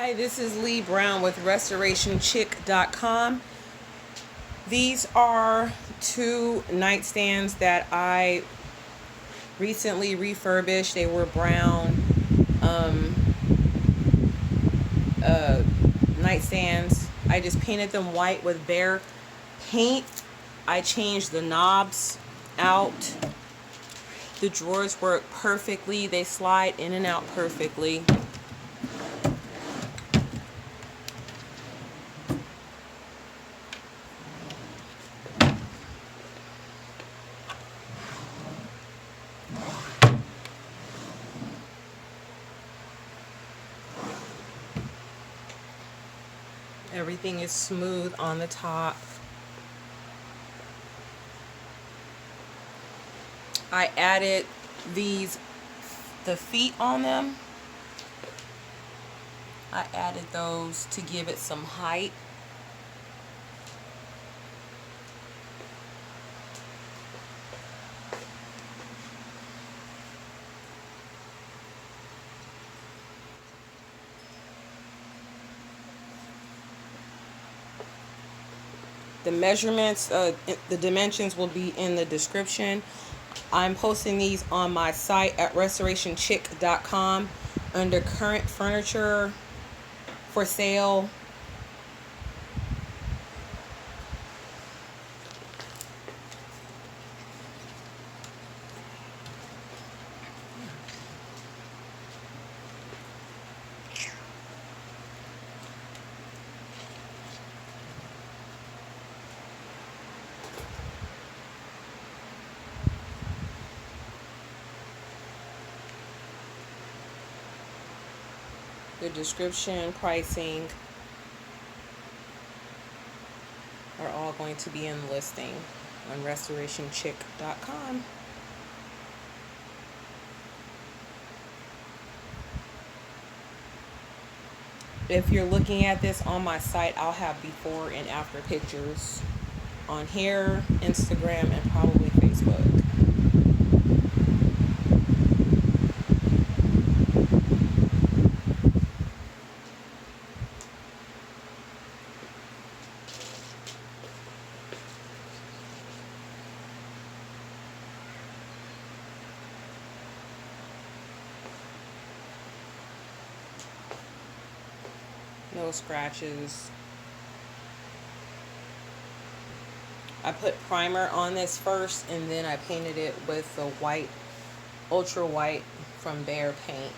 Hi, this is Lee Brown with RestorationChick.com. These are two nightstands that I recently refurbished. They were brown nightstands. I just painted them white with Behr paint. I changed the knobs out. The drawers work perfectly. They slide in and out perfectly. Everything is smooth on the top. I added the feet on them. I added those to give it some height. The measurements, the dimensions will be in the description. I'm posting these on my site at RestorationChick.com under current furniture for sale. The description, pricing are all going to be in the listing on RestorationChick.com. If you're looking at this on my site, I'll have before and after pictures on here, Instagram, and probably Facebook. No scratches. I put primer on this first, and then I painted it with the white, ultra white from Behr paint.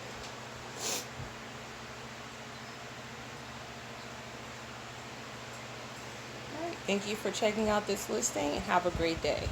All right, thank you for checking out this listing, and have a great day.